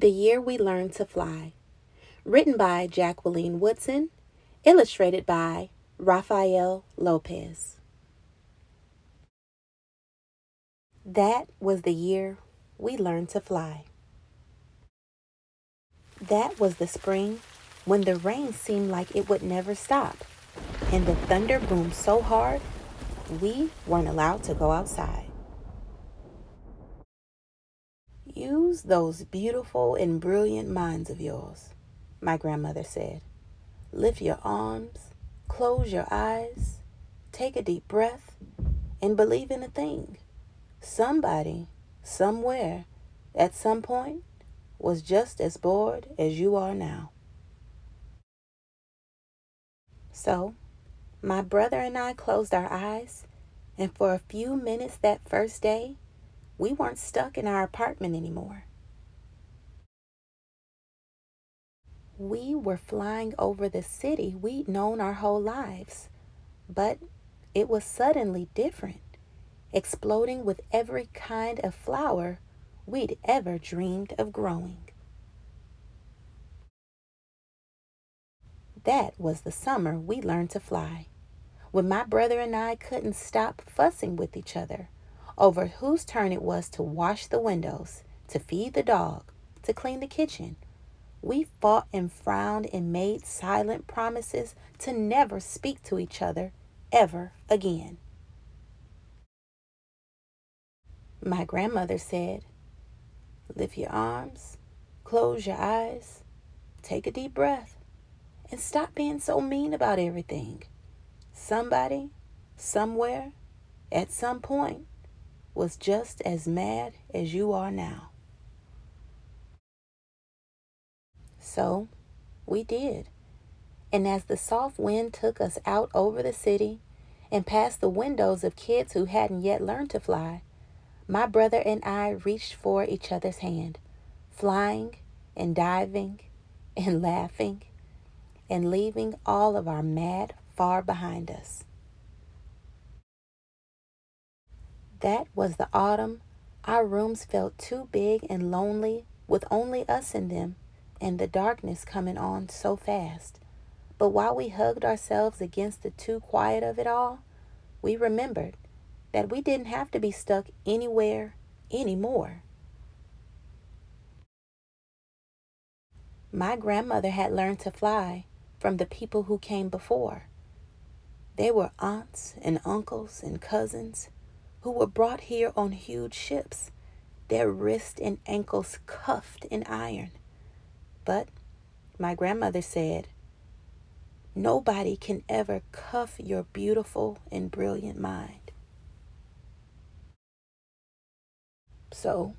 The Year We Learned to Fly. Written by Jacqueline Woodson. Illustrated by Rafael Lopez. That was the year we learned to fly. That was the spring when the rain seemed like it would never stop, and the thunder boomed so hard we weren't allowed to go outside. Use those beautiful and brilliant minds of yours, my grandmother said. Lift your arms, close your eyes, take a deep breath, and believe in a thing. Somebody, somewhere, at some point, was just as bored as you are now. So, my brother and I closed our eyes, and for a few minutes that first day, we weren't stuck in our apartment anymore. We were flying over the city we'd known our whole lives, but it was suddenly different, exploding with every kind of flower we'd ever dreamed of growing. That was the summer we learned to fly, when my brother and I couldn't stop fussing with each other over whose turn it was to wash the windows, to feed the dog, to clean the kitchen. We fought and frowned and made silent promises to never speak to each other ever again. My grandmother said, lift your arms, close your eyes, take a deep breath, and stop being so mean about everything. Somebody, somewhere, at some point, was just as mad as you are now. So, we did. And as the soft wind took us out over the city and past the windows of kids who hadn't yet learned to fly, my brother and I reached for each other's hand, flying and diving and laughing and leaving all of our mad far behind us. That was the autumn our rooms felt too big and lonely with only us in them and the darkness coming on so fast. But while we hugged ourselves against the too quiet of it all, we remembered that we didn't have to be stuck anywhere anymore. My grandmother had learned to fly from the people who came before. They were aunts and uncles and cousins who were brought here on huge ships, their wrists and ankles cuffed in iron. But my grandmother said, nobody can ever cuff your beautiful and brilliant mind. So,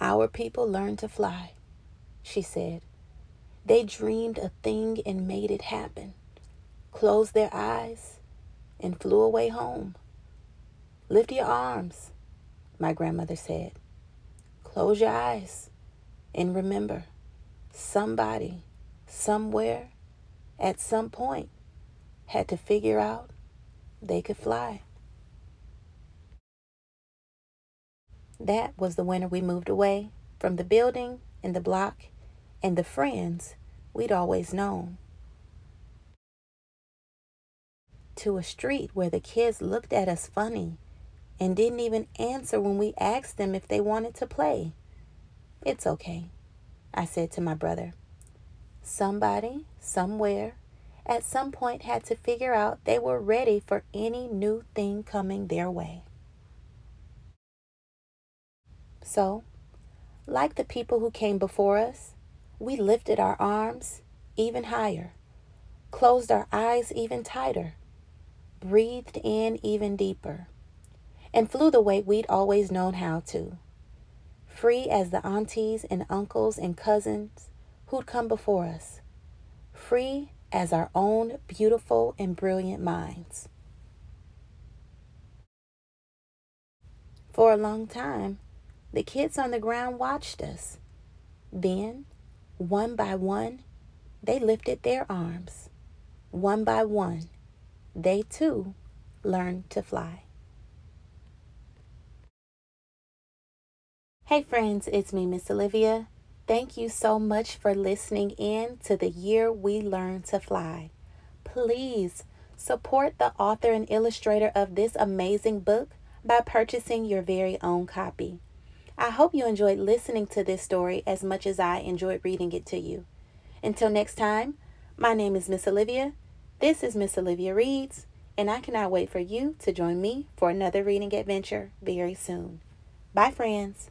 our people learned to fly, she said. They dreamed a thing and made it happen, closed their eyes, and flew away home. Lift your arms, my grandmother said. Close your eyes and remember, somebody, somewhere, at some point, had to figure out they could fly. That was the winter we moved away from the building and the block and the friends we'd always known, to a street where the kids looked at us funny and didn't even answer when we asked them if they wanted to play. It's okay, I said to my brother. Somebody, somewhere, at some point had to figure out they were ready for any new thing coming their way. So, like the people who came before us, we lifted our arms even higher, closed our eyes even tighter, breathed in even deeper, and flew the way we'd always known how to, free as the aunties and uncles and cousins who'd come before us, free as our own beautiful and brilliant minds. For a long time, the kids on the ground watched us. Then, one by one, they lifted their arms. One by one, they too learned to fly. Hey friends, it's me, Miss Olivia, Thank you so much for listening in to the Year We Learn to Fly. Please support the author and illustrator of this amazing book by purchasing your very own copy. I hope you enjoyed listening to this story as much as I enjoyed reading it to you. Until next time, my name is Miss Olivia. This is Miss Olivia Reads, and I cannot wait for you to join me for another reading adventure very soon. Bye, friends.